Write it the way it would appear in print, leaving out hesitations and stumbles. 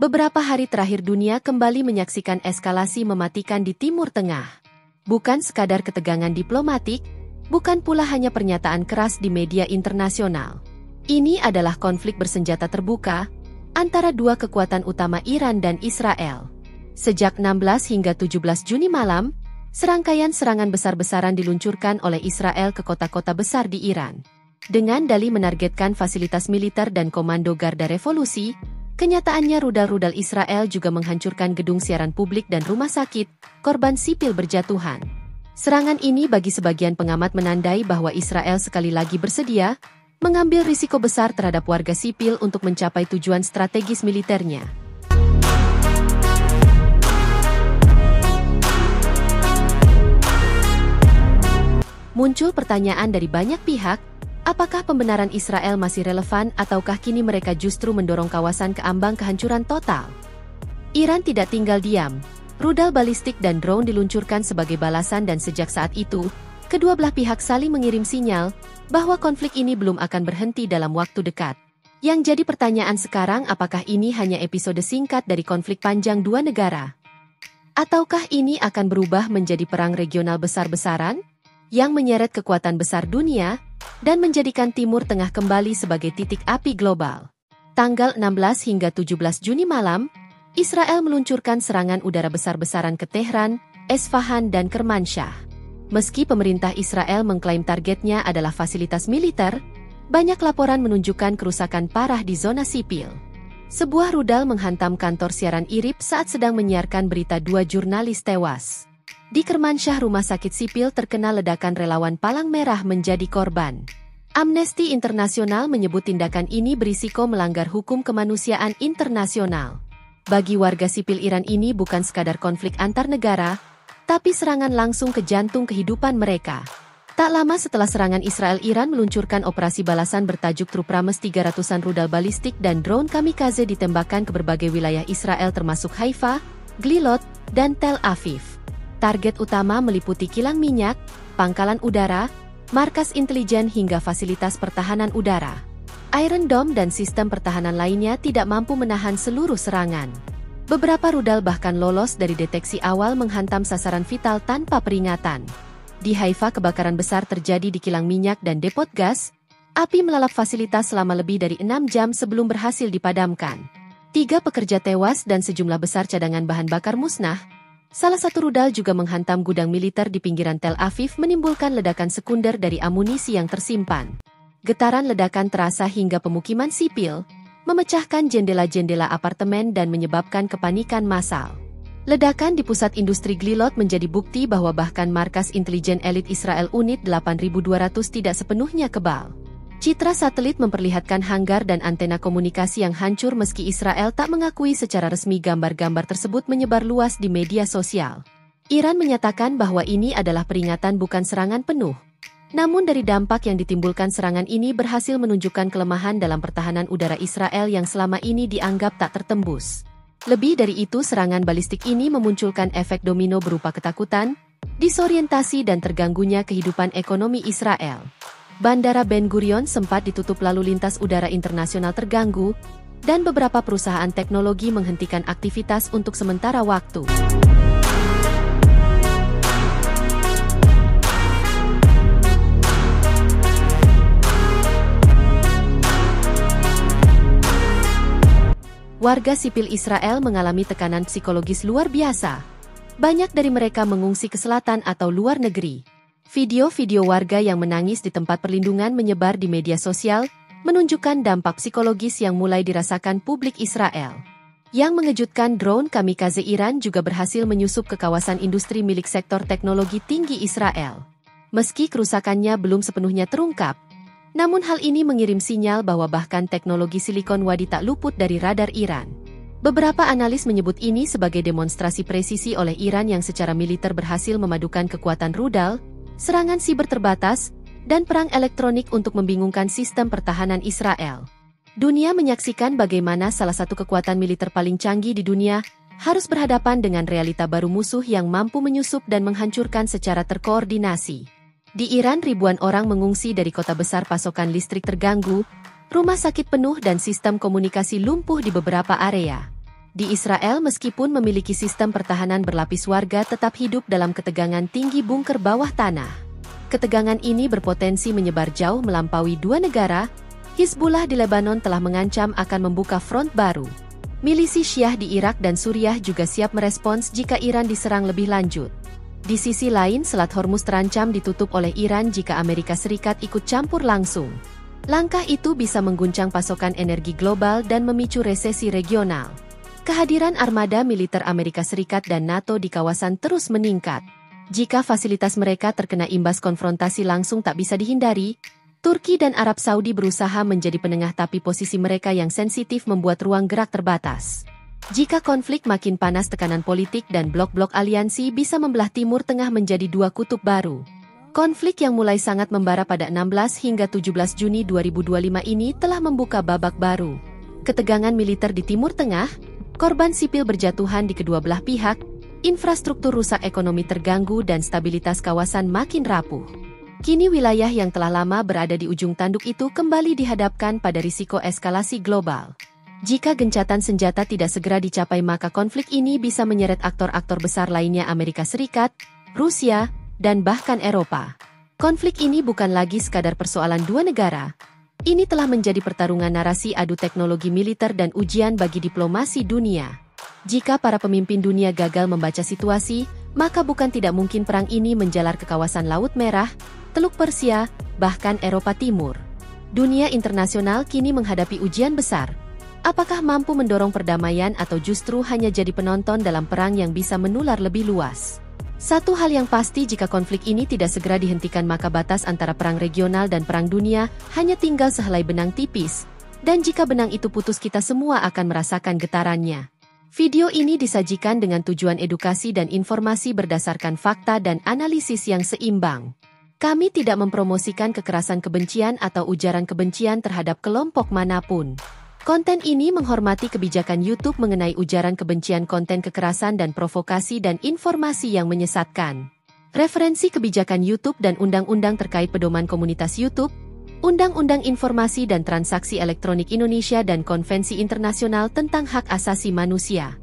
Beberapa hari terakhir dunia kembali menyaksikan eskalasi mematikan di Timur Tengah. Bukan sekadar ketegangan diplomatik, bukan pula hanya pernyataan keras di media internasional. Ini adalah konflik bersenjata terbuka antara dua kekuatan utama Iran dan Israel. Sejak 16 hingga 17 Juni malam, serangkaian serangan besar-besaran diluncurkan oleh Israel ke kota-kota besar di Iran. Dengan dalih menargetkan fasilitas militer dan komando Garda Revolusi, kenyataannya rudal-rudal Israel juga menghancurkan gedung siaran publik dan rumah sakit, korban sipil berjatuhan. Serangan ini bagi sebagian pengamat menandai bahwa Israel sekali lagi bersedia mengambil risiko besar terhadap warga sipil untuk mencapai tujuan strategis militernya. Muncul pertanyaan dari banyak pihak, apakah pembenaran Israel masih relevan ataukah kini mereka justru mendorong kawasan ke ambang kehancuran total? Iran tidak tinggal diam. Rudal balistik dan drone diluncurkan sebagai balasan dan sejak saat itu, kedua belah pihak saling mengirim sinyal bahwa konflik ini belum akan berhenti dalam waktu dekat. Yang jadi pertanyaan sekarang, apakah ini hanya episode singkat dari konflik panjang dua negara? Ataukah ini akan berubah menjadi perang regional besar-besaran yang menyeret kekuatan besar dunia dan menjadikan Timur Tengah kembali sebagai titik api global? Tanggal 16 hingga 17 Juni malam, Israel meluncurkan serangan udara besar-besaran ke Tehran, Esfahan dan Kermanshah. Meski pemerintah Israel mengklaim targetnya adalah fasilitas militer, banyak laporan menunjukkan kerusakan parah di zona sipil. Sebuah rudal menghantam kantor siaran IRIB saat sedang menyiarkan berita dua jurnalis tewas. Di Kermanshah, rumah sakit sipil terkena ledakan, relawan Palang Merah menjadi korban. Amnesty Internasional menyebut tindakan ini berisiko melanggar hukum kemanusiaan internasional. Bagi warga sipil Iran ini bukan sekadar konflik antar negara, tapi serangan langsung ke jantung kehidupan mereka. Tak lama setelah serangan Israel, Iran meluncurkan operasi balasan bertajuk Trup Rames. 300-an rudal balistik dan drone kamikaze ditembakkan ke berbagai wilayah Israel termasuk Haifa, Glilot, dan Tel Aviv. Target utama meliputi kilang minyak, pangkalan udara, markas intelijen hingga fasilitas pertahanan udara. Iron Dome dan sistem pertahanan lainnya tidak mampu menahan seluruh serangan. Beberapa rudal bahkan lolos dari deteksi awal menghantam sasaran vital tanpa peringatan. Di Haifa, kebakaran besar terjadi di kilang minyak dan depot gas. Api melalap fasilitas selama lebih dari 6 jam sebelum berhasil dipadamkan. 3 pekerja tewas dan sejumlah besar cadangan bahan bakar musnah. Salah satu rudal juga menghantam gudang militer di pinggiran Tel Aviv, menimbulkan ledakan sekunder dari amunisi yang tersimpan. Getaran ledakan terasa hingga pemukiman sipil, memecahkan jendela-jendela apartemen dan menyebabkan kepanikan massal. Ledakan di pusat industri Glilot menjadi bukti bahwa bahkan markas intelijen elit Israel Unit 8200 tidak sepenuhnya kebal. Citra satelit memperlihatkan hanggar dan antena komunikasi yang hancur meski Israel tak mengakui secara resmi. Gambar-gambar tersebut menyebar luas di media sosial. Iran menyatakan bahwa ini adalah peringatan bukan serangan penuh. Namun dari dampak yang ditimbulkan, serangan ini berhasil menunjukkan kelemahan dalam pertahanan udara Israel yang selama ini dianggap tak tertembus. Lebih dari itu, serangan balistik ini memunculkan efek domino berupa ketakutan, disorientasi dan terganggunya kehidupan ekonomi Israel. Bandara Ben Gurion sempat ditutup, lalu lintas udara internasional terganggu, dan beberapa perusahaan teknologi menghentikan aktivitas untuk sementara waktu. Warga sipil Israel mengalami tekanan psikologis luar biasa. Banyak dari mereka mengungsi ke selatan atau luar negeri. Video-video warga yang menangis di tempat perlindungan menyebar di media sosial, menunjukkan dampak psikologis yang mulai dirasakan publik Israel. Yang mengejutkan, drone kamikaze Iran juga berhasil menyusup ke kawasan industri milik sektor teknologi tinggi Israel. Meski kerusakannya belum sepenuhnya terungkap, namun hal ini mengirim sinyal bahwa bahkan teknologi silikon wadi tak luput dari radar Iran. Beberapa analis menyebut ini sebagai demonstrasi presisi oleh Iran yang secara militer berhasil memadukan kekuatan rudal, serangan siber terbatas, dan perang elektronik untuk membingungkan sistem pertahanan Israel. Dunia menyaksikan bagaimana salah satu kekuatan militer paling canggih di dunia harus berhadapan dengan realita baru, musuh yang mampu menyusup dan menghancurkan secara terkoordinasi. Di Iran, ribuan orang mengungsi dari kota besar, pasokan listrik terganggu, rumah sakit penuh dan sistem komunikasi lumpuh di beberapa area. Di Israel meskipun memiliki sistem pertahanan berlapis, warga tetap hidup dalam ketegangan tinggi bunker bawah tanah. Ketegangan ini berpotensi menyebar jauh melampaui dua negara. Hizbullah di Lebanon telah mengancam akan membuka front baru. Milisi Syiah di Irak dan Suriah juga siap merespons jika Iran diserang lebih lanjut. Di sisi lain, Selat Hormuz terancam ditutup oleh Iran jika Amerika Serikat ikut campur langsung. Langkah itu bisa mengguncang pasokan energi global dan memicu resesi regional. Kehadiran armada militer Amerika Serikat dan NATO di kawasan terus meningkat. Jika fasilitas mereka terkena imbas konfrontasi langsung tak bisa dihindari, Turki dan Arab Saudi berusaha menjadi penengah, tapi posisi mereka yang sensitif membuat ruang gerak terbatas. Jika konflik makin panas, tekanan politik dan blok-blok aliansi bisa membelah Timur Tengah menjadi dua kutub baru. Konflik yang mulai sangat membara pada 16 hingga 17 Juni 2025 ini telah membuka babak baru. Ketegangan militer di Timur Tengah, korban sipil berjatuhan di kedua belah pihak, infrastruktur rusak, ekonomi terganggu, dan stabilitas kawasan makin rapuh. Kini wilayah yang telah lama berada di ujung tanduk itu kembali dihadapkan pada risiko eskalasi global. Jika gencatan senjata tidak segera dicapai, maka konflik ini bisa menyeret aktor-aktor besar lainnya, Amerika Serikat, Rusia, dan bahkan Eropa. Konflik ini bukan lagi sekadar persoalan dua negara. Ini telah menjadi pertarungan narasi, adu teknologi militer, dan ujian bagi diplomasi dunia. Jika para pemimpin dunia gagal membaca situasi, maka bukan tidak mungkin perang ini menjalar ke kawasan Laut Merah, Teluk Persia, bahkan Eropa Timur. Dunia internasional kini menghadapi ujian besar. Apakah mampu mendorong perdamaian atau justru hanya jadi penonton dalam perang yang bisa menular lebih luas? Satu hal yang pasti, jika konflik ini tidak segera dihentikan, maka batas antara perang regional dan perang dunia hanya tinggal sehelai benang tipis. Dan jika benang itu putus, kita semua akan merasakan getarannya. Video ini disajikan dengan tujuan edukasi dan informasi berdasarkan fakta dan analisis yang seimbang. Kami tidak mempromosikan kekerasan, kebencian, atau ujaran kebencian terhadap kelompok manapun. Konten ini menghormati kebijakan YouTube mengenai ujaran kebencian, konten kekerasan dan provokasi, dan informasi yang menyesatkan. Referensi kebijakan YouTube dan undang-undang terkait pedoman komunitas YouTube, Undang-Undang Informasi dan Transaksi Elektronik Indonesia, dan Konvensi Internasional tentang Hak Asasi Manusia.